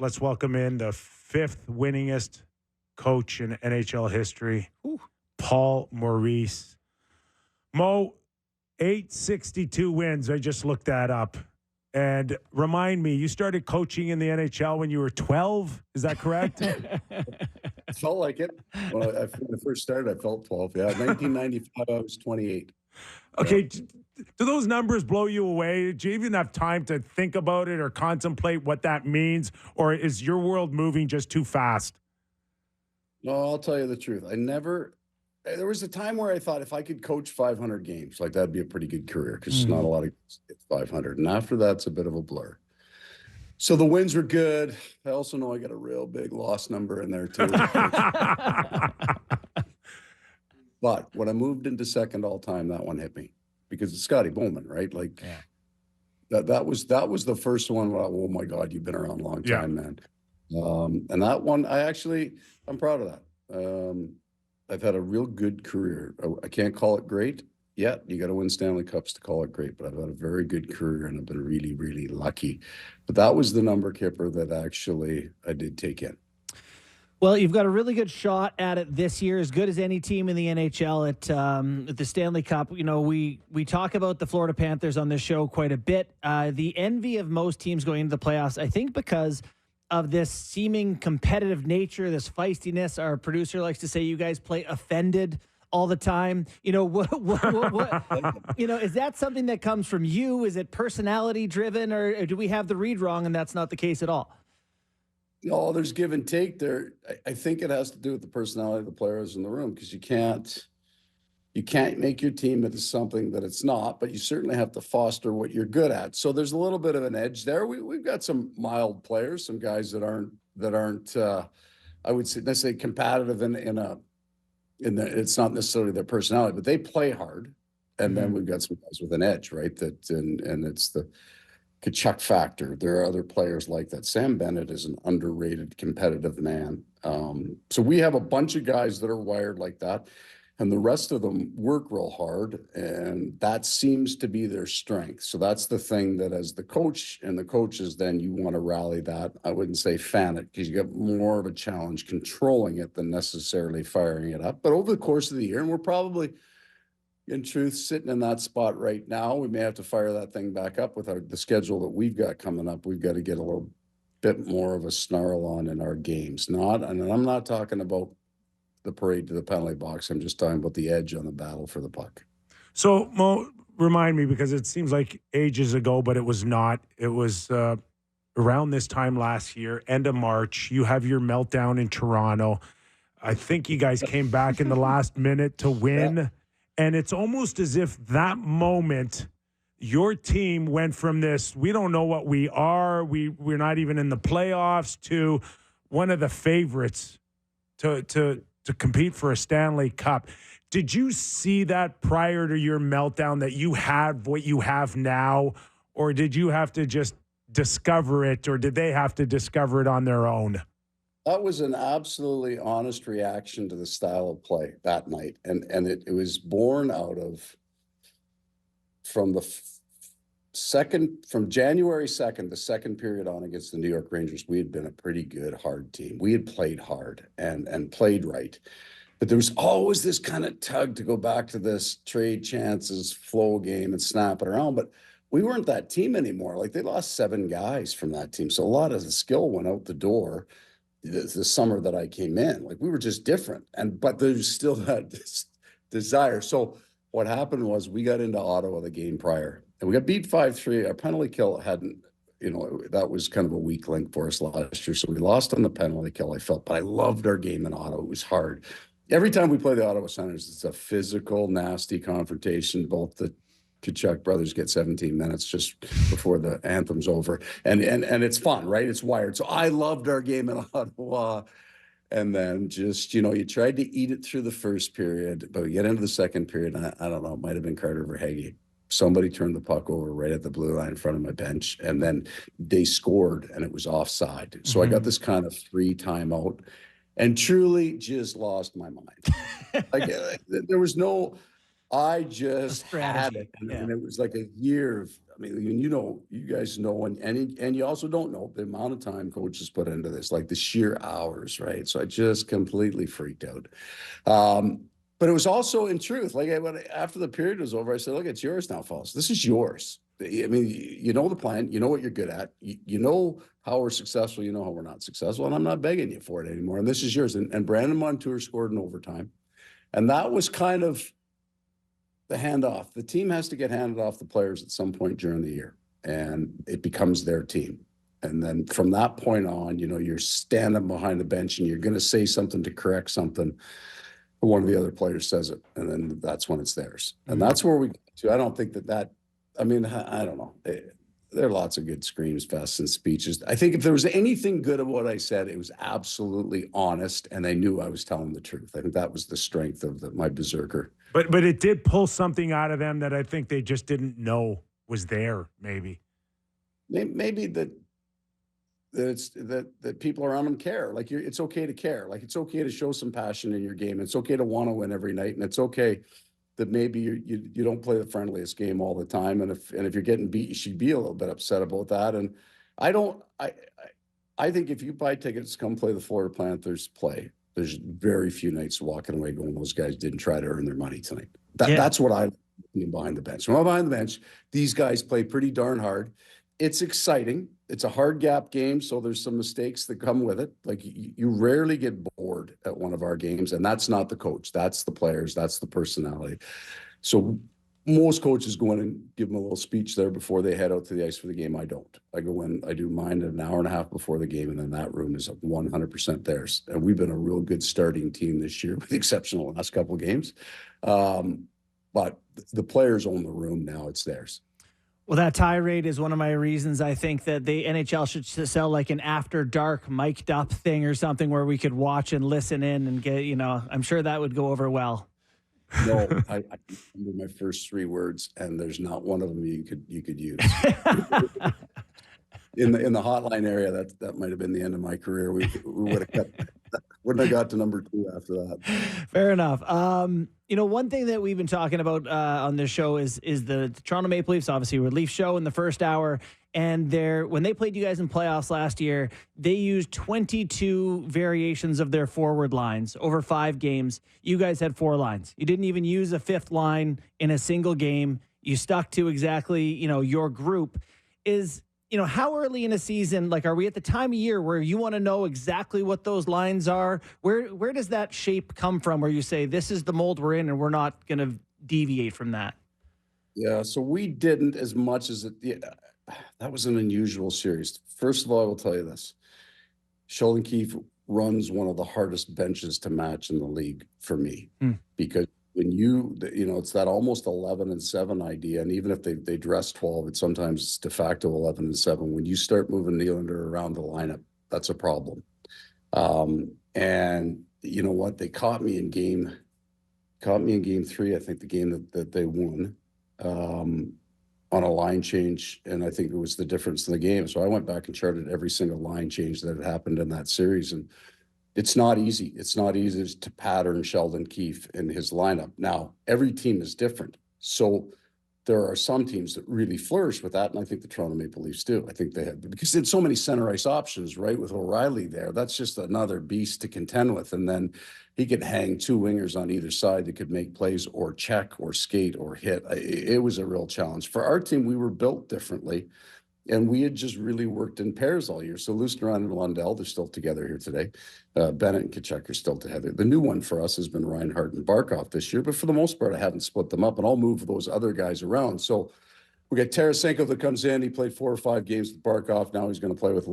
Let's welcome in the fifth winningest coach in NHL history, Paul Maurice. Mo, 862 wins. I just looked that up. And remind me, you started coaching in the NHL when you were 12? Is that correct? It felt like it. When I first started, I felt 12. Yeah, 1995, I was 28. Okay, do those numbers blow you away? Do you even have time to think about it or contemplate what that means? Or is your world moving just too fast? No, I'll tell you the truth. There was a time where I thought if I could coach 500 games, like that'd be a pretty good career because not a lot of guys get 500. And after that's a bit of a blur. So the wins were good. I also know I got a real big loss number in there too. But when I moved into second all time, that one hit me because it's Scotty Bowman, right? Like that was the first one where, oh my God, you've been around a long time, man. And that one, I'm proud of that. I've had a real good career. I can't call it great yet. You got to win Stanley Cups to call it great, but I've had a very good career and I've been really, really lucky. But that was the number, Kyper, that actually I did take in. Well, you've got a really good shot at it this year, as good as any team in the NHL at the Stanley Cup. You know, we talk about the Florida Panthers on this show quite a bit. The envy of most teams going into the playoffs, I think because of this seeming competitive nature, this feistiness. Our producer likes to say you guys play offended all the time. You know, what you know, is that something that comes from you? Is it personality driven, or do we have the read wrong and that's not the case at all? No, there's give and take there. I think it has to do with the personality of the players in the room because you can't make your team into something that it's not, but you certainly have to foster what you're good at. So there's a little bit of an edge there. We've got some mild players, some guys that aren't I would say necessarily competitive it's not necessarily their personality, but they play hard. And then we've got some guys with an edge, right? And it's the Kachuk factor. There are other players like that. Sam Bennett is an underrated competitive man. So we have a bunch of guys that are wired like that, and the rest of them work real hard, and that seems to be their strength. So that's the thing that as the coach and the coaches, then you want to rally that. I wouldn't say fan it because you get more of a challenge controlling it than necessarily firing it up. But over the course of the year, and we're probably in truth sitting in that spot right now, we may have to fire that thing back up with the schedule that we've got coming up. We've got to get a little bit more of a snarl on in our games. And I'm not talking about the parade to the penalty box. I'm just talking about the edge on the battle for the puck. So, Mo, remind me, because it seems like ages ago, but it was not. It was around this time last year, end of March. You have your meltdown in Toronto. I think you guys came back in the last minute to win. Yeah. And it's almost as if that moment, your team went from this, we don't know what we are, we're not even in the playoffs, to one of the favorites to compete for a Stanley Cup. Did you see that prior to your meltdown, that you had what you have now, or did you have to just discover it, or did they have to discover it on their own? That was an absolutely honest reaction to the style of play that night. And it was born out of from January 2nd, the second period on against the New York Rangers. We had been a pretty good, hard team. We had played hard and played right. But there was always this kind of tug to go back to this trade chances, flow game and snap it around. But we weren't that team anymore. Like, they lost 7 guys from that team. So a lot of the skill went out the door. The summer that I came in, like, we were just different, but there's still that desire. So what happened was we got into Ottawa the game prior, and we got beat 5-3. Our penalty kill hadn't, that was kind of a weak link for us last year. So we lost on the penalty kill, I felt, but I loved our game in Ottawa. It was hard. Every time we play the Ottawa Senators, it's a physical, nasty confrontation. Both the Kachuk brothers get 17 minutes just before the anthem's over. And it's fun, right? It's wired. So I loved our game in Ottawa. And then just, you tried to eat it through the first period, but we get into the second period. And I don't know, it might have been Carter Verhaeghe. Somebody turned the puck over right at the blue line in front of my bench. And then they scored, and it was offside. So I got this kind of free timeout and truly just lost my mind. Like, there was no... I just had strategy. it, and, Yeah. and it was like a year of. I mean, you guys know, and you also don't know the amount of time coaches put into this, like the sheer hours, right? So I just completely freaked out. But it was also, in truth, like after the period was over, I said, "Look, it's yours now, fellas. This is yours. I mean, you know the plan. You know what you're good at. You know how we're successful. You know how we're not successful, and I'm not begging you for it anymore. And this is yours." And Brandon Montour scored in overtime, and that was kind of the handoff. The team has to get handed off the players at some point during the year, and it becomes their team. And then from that point on, you're standing behind the bench and you're going to say something to correct something. One of the other players says it, and then that's when it's theirs. And that's where we get to. I don't think I mean, I don't know. There are lots of good screams, fests, and speeches. I think if there was anything good of what I said, it was absolutely honest, and they knew I was telling the truth. I think that was the strength of my berserker. But it did pull something out of them that I think they just didn't know was there. Maybe that people around them care. Like it's okay to care. Like it's okay to show some passion in your game. It's okay to want to win every night, and it's okay that maybe you don't play the friendliest game all the time. And if you're getting beat, you should be a little bit upset about that. And I think if you buy tickets to come play the Florida Panthers play, there's very few nights walking away going, those guys didn't try to earn their money tonight. That's what I mean behind the bench. When I'm behind the bench, these guys play pretty darn hard. It's exciting. It's a hard gap game, so there's some mistakes that come with it. Like you rarely get bored at one of our games, and that's not the coach. That's the players. That's the personality. So most coaches go in and give them a little speech there before they head out to the ice for the game. I don't. I go in, I do mine an hour and a half before the game, and then that room is 100% theirs. And we've been a real good starting team this year, with the exception of the last couple of games. But the players own the room now. It's theirs. Well, that tirade is one of my reasons I think that the NHL should sell like an after dark mic'd up thing or something where we could watch and listen in and get, I'm sure that would go over well. No, I remember my first 3 words, and there's not one of them you could use. in the hotline area, that might have been the end of my career. We would have kept. Wouldn't have got to number 2 after that. Fair enough. One thing that we've been talking about on this show is the Toronto Maple Leafs, obviously, relief show in the first hour. And when they played you guys in playoffs last year, they used 22 variations of their forward lines over 5 games. You guys had 4 lines. You didn't even use a 5th line in a single game. You stuck to exactly, your group. How early in a season, like, are we at the time of year where you want to know exactly what those lines are? Where does that shape come from where you say, this is the mold we're in and we're not going to deviate from that? Yeah, so we didn't as much as that was an unusual series. First of all, I will tell you this. Sheldon Keefe runs one of the hardest benches to match in the league for me, because when it's that almost 11-7 idea, and even if they dress 12, it's sometimes de facto 11-7. When you start moving Nylander around the lineup, that's a problem. And you know what? They caught me in game 3, I think the game that they won, on a line change, and I think it was the difference in the game. So I went back and charted every single line change that had happened in that series, and it's not easy. It's not easy to pattern Sheldon Keefe in his lineup. Now, every team is different. So there are some teams that really flourish with that, and I think the Toronto Maple Leafs do. I think they have, because they had so many center ice options, right, with O'Reilly there. That's just another beast to contend with. And then he could hang 2 wingers on either side that could make plays or check or skate or hit. It was a real challenge. For our team, we were built differently, and we had just really worked in pairs all year. So Lusteron and Lundell, they're still together here today. Bennett and Tkachuk are still together. The new one for us has been Reinhart and Barkov this year, but for the most part, I haven't split them up, and I'll move those other guys around. So we got Tarasenko that comes in. He played 4 or 5 games with Barkov. Now he's going to play with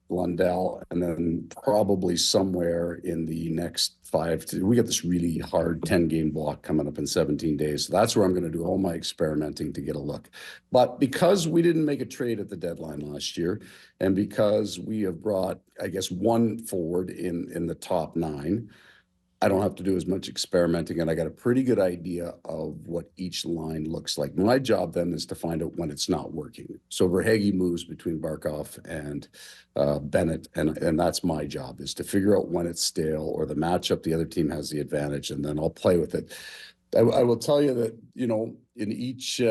Lundell, and then probably somewhere in the next 5 we got this really hard 10-game block coming up in 17 days. So that's where I'm going to do all my experimenting to get a look. But because we didn't make a trade at the deadline last year, and because we have brought, I guess, 1 forward in the top 9, I don't have to do as much experimenting, and I got a pretty good idea of what each line looks like. My job then is to find out when it's not working. So Verhaeghe moves between Barkov and Bennett, and that's my job, is to figure out when it's stale or the matchup the other team has the advantage, and then I'll play with it. I will tell you that, in each,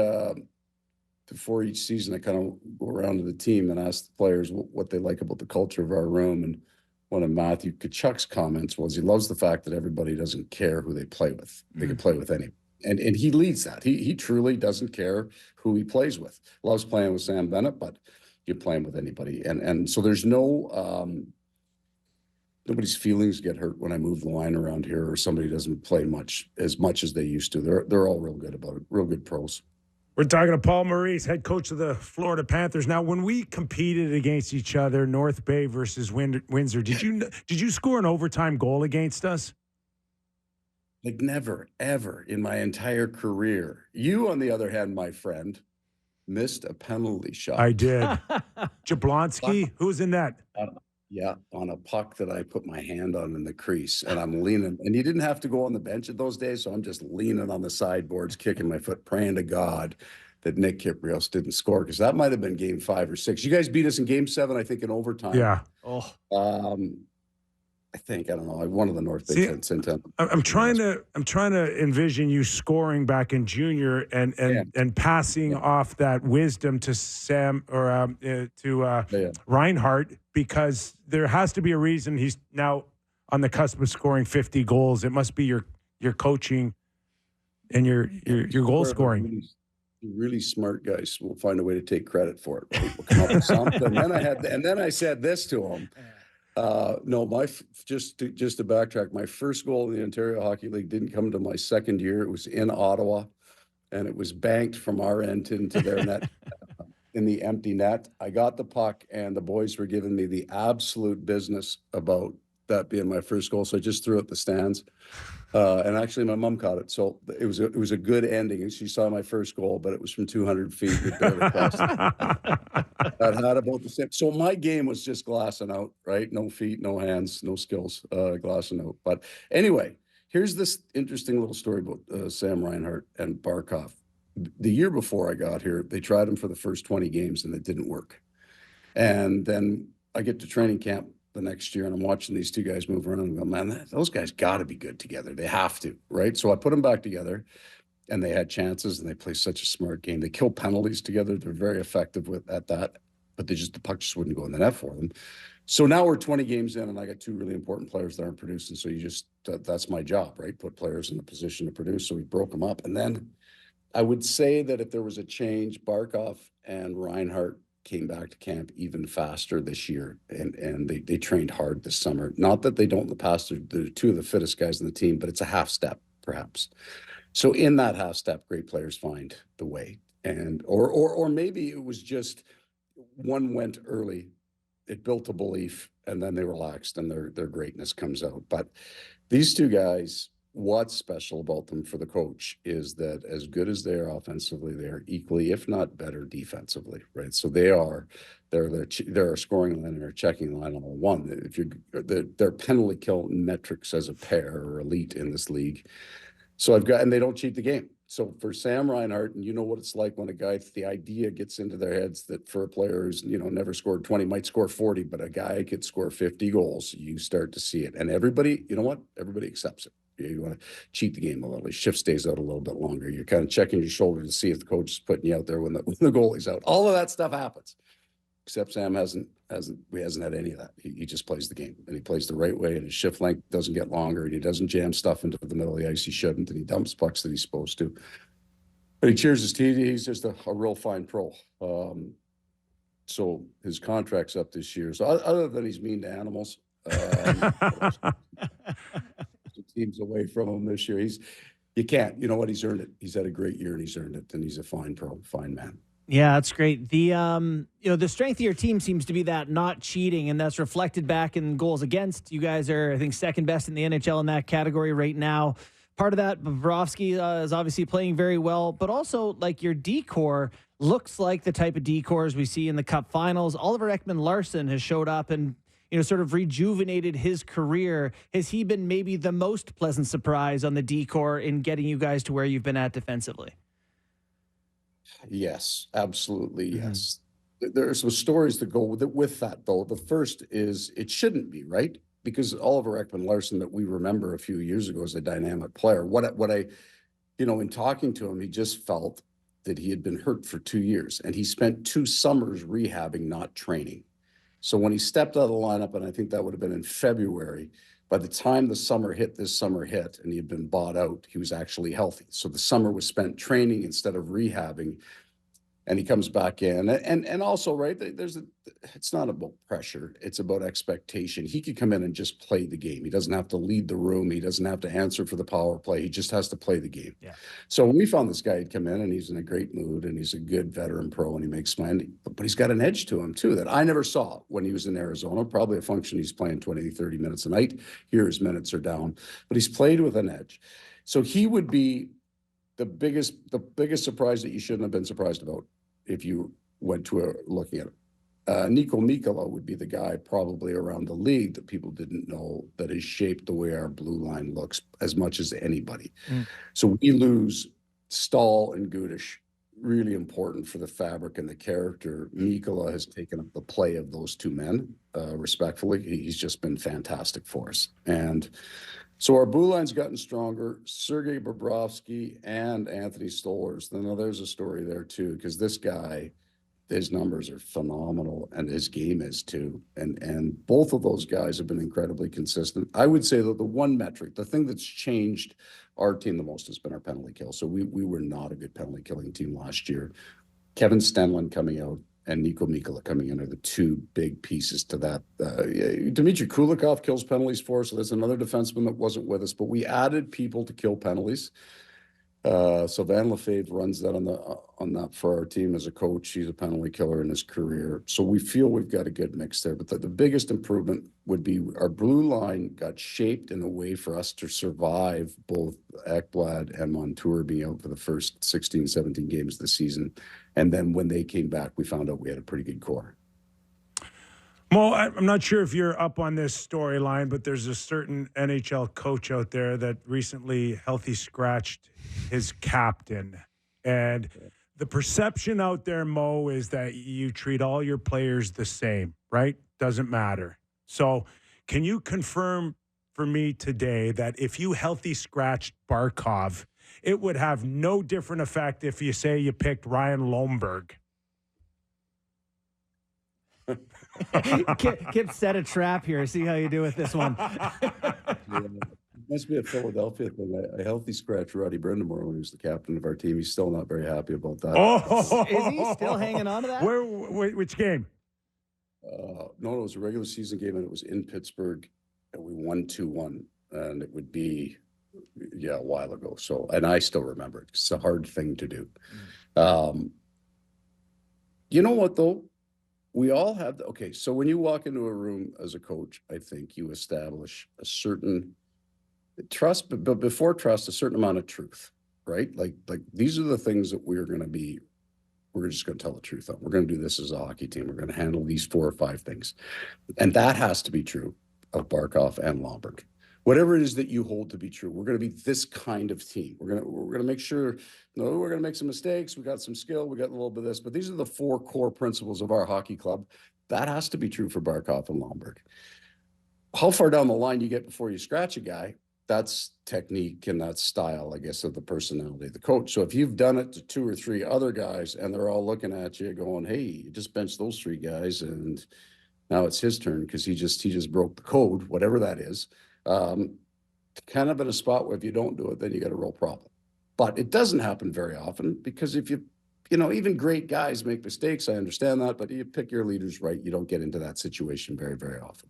before each season, I kind of go around to the team and ask the players what they like about the culture of our room. And one of Matthew Tkachuk's comments was he loves the fact that everybody doesn't care who they play with. They can play with any. And he leads that. He truly doesn't care who he plays with. Loves playing with Sam Bennett, but you're playing with anybody. And so there's no nobody's feelings get hurt when I move the line around here or somebody doesn't play as much as they used to. They're all real good about it, real good pros. We're talking to Paul Maurice, head coach of the Florida Panthers. Now, when we competed against each other, North Bay versus Windsor, did you score an overtime goal against us? Like never, ever in my entire career. You, on the other hand, my friend, missed a penalty shot. I did. Jablonski, who's in that? Yeah, on a puck that I put my hand on in the crease, and I'm leaning. And you didn't have to go on the bench at those days, so I'm just leaning on the sideboards, kicking my foot, praying to God that Nick Kypreos didn't score, because that might have been game 5 or 6. You guys beat us in game 7, I think, in overtime. Yeah. Oh. I don't know. One of the North Bay Centennial. I'm trying to envision you scoring back in junior and passing off that wisdom to Sam or to Reinhart, because there has to be a reason he's now on the cusp of scoring 50 goals. It must be your coaching and your goal scoring. Really smart guys will find a way to take credit for it. Right? We'll come up with something. And then I said this to him. No, just to backtrack, my first goal in the Ontario Hockey League didn't come to my second year. It was in Ottawa, and it was banked from our end into their net in the empty net. I got the puck, and the boys were giving me the absolute business about that being my first goal. So I just threw it the stands. And actually, my mom caught it. So it was a good ending. And she saw my first goal, but it was from 200 feet. It barely crossed it. That had about the same. So my game was just glassing out, right? No feet, no hands, no skills, glassing out. But anyway, here's this interesting little story about Sam Reinhart and Barkov. The year before I got here, they tried him for the first 20 games, and it didn't work. And then I get to training camp the next year, and I'm watching these two guys move around and go, man, those guys got to be good together. They have to, right? So I put them back together, and they had chances, and they play such a smart game. They kill penalties together. They're very effective at that, but the puck just wouldn't go in the net for them. So now we're 20 games in, and I got 2 really important players that aren't producing. So that's my job, right? Put players in a position to produce. So we broke them up. And then I would say that if there was a change, Barkov and Reinhart came back to camp even faster this year, and they trained hard this summer. Not that they don't in the past, they're 2 of the fittest guys in the team, but it's a half step perhaps. So in that half step, great players find the way. And or maybe it was just one went early, it built a belief, and then they relaxed, and their greatness comes out. But these 2 guys, what's special about them for the coach is that as good as they are offensively, they are equally, if not better, defensively, right? So they're a scoring line and a checking line all one. If their penalty kill metrics as a pair are elite in this league. So and they don't cheat the game. So for Sam Reinhart, and you know what it's like when the idea gets into their heads that for a player who's, never scored 20, might score 40, but a guy could score 50 goals, you start to see it. And everybody, you know what? Everybody accepts it. You want to cheat the game a little. Shift stays out a little bit longer. You're kind of checking your shoulder to see if the coach is putting you out there when the goalie's out. All of that stuff happens. Except Sam hasn't had any of that. He just plays the game, and he plays the right way, and his shift length doesn't get longer, and he doesn't jam stuff into the middle of the ice he shouldn't, and he dumps pucks that he's supposed to. But he cheers his team. He's just a real fine pro. So his contract's up this year. So other than he's mean to animals, teams away from him this year. You can't, you know what? He's earned it. He's had a great year, and he's earned it. And he's a fine pro, fine man. Yeah, that's great. The the strength of your team seems to be that not cheating, and that's reflected back in goals against. You guys are, I think, second best in the NHL in that category right now. Part of that, Bobrovsky is obviously playing very well, but also like your D-core looks like the type of D-cores we see in the Cup Finals. Oliver Ekman-Larsson has showed up and sort of rejuvenated his career. Has he been maybe the most pleasant surprise on the D-core in getting you guys to where you've been at defensively? Yes, absolutely. Yes. There are some stories that go with that, though. The first is it shouldn't be, right? Because Oliver Ekman-Larsson that we remember a few years ago as a dynamic player. What in talking to him, he just felt that he had been hurt for 2 years, and he spent 2 summers rehabbing, not training. So when he stepped out of the lineup, and I think that would have been in February, by the time this summer hit, and he had been bought out, he was actually healthy. So the summer was spent training instead of rehabbing. And he comes back in, and also, right, it's not about pressure, it's about expectation. He could come in and just play the game. He doesn't have to lead the room. He doesn't have to answer for the power play. He just has to play the game. Yeah. So when we found this guy, he'd come in and he's in a great mood and he's a good veteran pro and he makes money, but he's got an edge to him too that I never saw when he was in Arizona. Probably a function he's playing 20, 30 minutes a night. Here his minutes are down, but he's played with an edge. So he would be the biggest surprise that you shouldn't have been surprised about if you went to looking at it. Nico Mikkola would be the guy probably around the league that people didn't know that has shaped the way our blue line looks as much as anybody. So we lose Stahl and Gudish, really important for the fabric and the character. Mikkola has taken up the play of those 2 men, respectfully. He's just been fantastic for us. And so our blue line's gotten stronger. Sergei Bobrovsky and Anthony Stolarz. Now there's a story there too, because this guy, his numbers are phenomenal, and his game is too. And both of those guys have been incredibly consistent. I would say that the one metric, the thing that's changed our team the most, has been our penalty kill. So we were not a good penalty killing team last year. Kevin Stenlund coming out and Nico Mikkola coming in are the 2 big pieces to that. Dmitry Kulikov kills penalties for us, so that's another defenseman that wasn't with us, but we added people to kill penalties. So Van Lefebvre runs that on that for our team as a coach. He's a penalty killer in his career. So we feel we've got a good mix there. But the biggest improvement would be our blue line got shaped in a way for us to survive both Ekblad and Montour being out for the first 16, 17 games of the season. And then when they came back, we found out we had a pretty good core. Mo, I'm not sure if you're up on this storyline, but there's a certain NHL coach out there that recently healthy scratched his captain. And the perception out there, Mo, is that you treat all your players the same, right? Doesn't matter. So can you confirm for me today that if you healthy scratched Barkov, it would have no different effect if you say you picked Ryan Lomberg? Kip set a trap here. See how you do with this one. It must be a Philadelphia thing. I healthy scratch Roddy Brindamore when he was the captain of our team. He's still not very happy about that. Oh, is he still hanging on to that? Which game? No, it was a regular season game, and it was in Pittsburgh, and we won 2-1, and it would be, a while ago. So, and I still remember it. It's a hard thing to do. You know what, though? We all have, okay, so when you walk into a room as a coach, I think you establish a certain trust, but before trust, a certain amount of truth, right? Like these are the things that we're just going to tell the truth on. We're going to do this as a hockey team. We're going to handle these 4 or 5 things. And that has to be true of Barkov and Lomberg. Whatever it is that you hold to be true, we're going to be this kind of team. We're going to make sure, we're going to make some mistakes. We got some skill. We got a little bit of this, but these are the 4 core principles of our hockey club. That has to be true for Barkov and Lomberg. How far down the line you get before you scratch a guy, that's technique and that's style, I guess, of the personality of the coach. So if you've done it to 2 or 3 other guys and they're all looking at you going, hey, you just benched those 3 guys and now it's his turn because he just broke the code, whatever that is. Kind of in a spot where if you don't do it, then you got a real problem. But it doesn't happen very often because if even great guys make mistakes, I understand that, but you pick your leaders right, you don't get into that situation very, very often.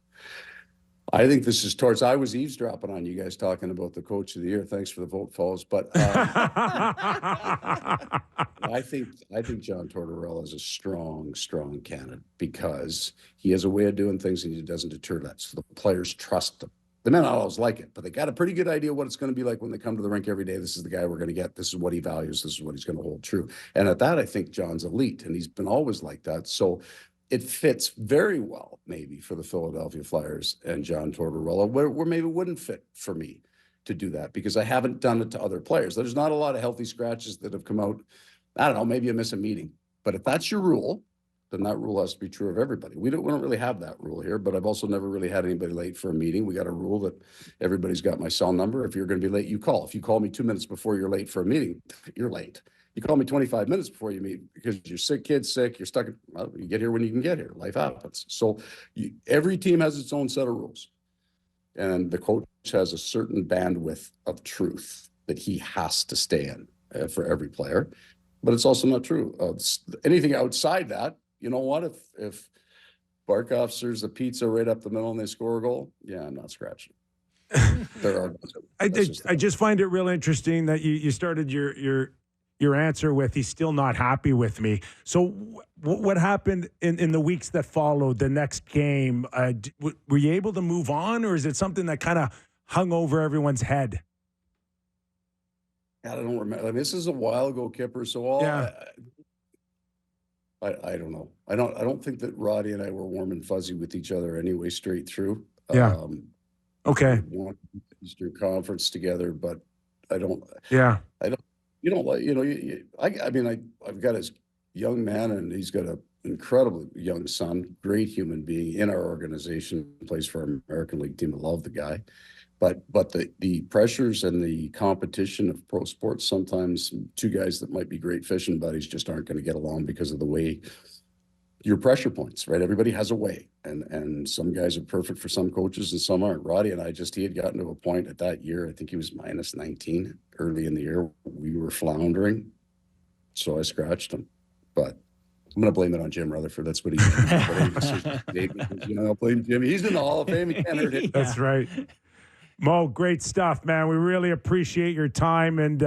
I think this is I was eavesdropping on you guys talking about the coach of the year. Thanks for the vote, fellas. But I think John Tortorella is a strong candidate because he has a way of doing things and he doesn't deter that. So the players trust him. They may not always like it, but they got a pretty good idea what it's going to be like when they come to the rink every day. This is the guy we're going to get. This is what he values. This is what he's going to hold true. And at that, I think John's elite, and he's been always like that. So it fits very well, maybe, for the Philadelphia Flyers and John Tortorella, where maybe it wouldn't fit for me to do that because I haven't done it to other players. There's not a lot of healthy scratches that have come out. I don't know, maybe you miss a meeting. But if that's your rule, then that rule has to be true of everybody. We don't really have that rule here, but I've also never really had anybody late for a meeting. We got a rule that everybody's got my cell number. If you're going to be late, you call. If you call me 2 minutes before you're late for a meeting, you're late. You call me 25 minutes before you meet because you're sick, kid's sick, you're stuck. Well, you get here when you can get here. Life happens. So every team has its own set of rules. And the coach has a certain bandwidth of truth that he has to stay in for every player. But it's also not true. Anything outside that, you know what? If Barkov serves a pizza right up the middle and they score a goal, yeah, I'm not scratching. There are. I just find it real interesting that you started your answer with he's still not happy with me. So what happened in the weeks that followed the next game? Were you able to move on, or is it something that kind of hung over everyone's head? God, I don't remember. I mean, this is a while ago, Kyper. So I don't know. I don't think that Roddy and I were warm and fuzzy with each other anyway, straight through. Yeah. Okay. We won Eastern Conference together, but I don't. Yeah. I don't. You don't like. You know. I mean, I've got his young man, and he's got an incredibly young son. Great human being in our organization. Plays for our American League team. I love the guy. But the pressures and the competition of pro sports, sometimes two guys that might be great fishing buddies just aren't going to get along because of the way your pressure points, right? Everybody has a way, and some guys are perfect for some coaches and some aren't. Roddy and I he had gotten to a point at that year, I think he was minus 19 early in the year. We were floundering, so I scratched him. But I'm going to blame it on Jim Rutherford. That's what he did. I'll blame Jimmy. He's in the Hall of Fame. He can't hurt it. That's right. Mo, great stuff, man. We really appreciate your time, and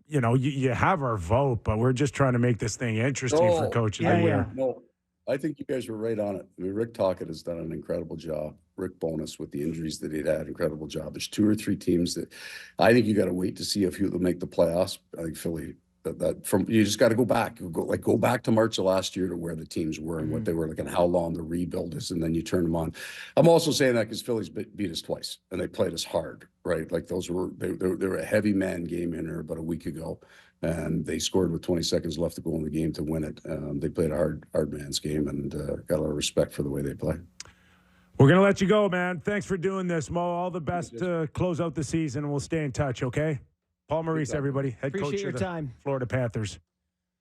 you have our vote, but we're just trying to make this thing interesting for Coach of the Year. No, I think you guys were right on it. I mean, Rick Tocchet has done an incredible job. Rick Bowness, with the injuries that he'd had, incredible job. There's 2 or 3 teams that I think you got to wait to see if who will make the playoffs. I think Philly. You just got to go back. Go back to March of last year to where the teams were and what they were like and how long the rebuild is, and then you turn them on. I'm also saying that because Phillies beat us twice and they played us hard, right? Like they were a heavy man game in there about a week ago, and they scored with 20 seconds left to go in the game to win it. They played a hard man's game, and got a lot of respect for the way they play. We're gonna let you go, man. Thanks for doing this, Mo. All the best to close out the season, and we'll stay in touch. Okay. Paul Maurice, everybody, head coach of the Florida Panthers.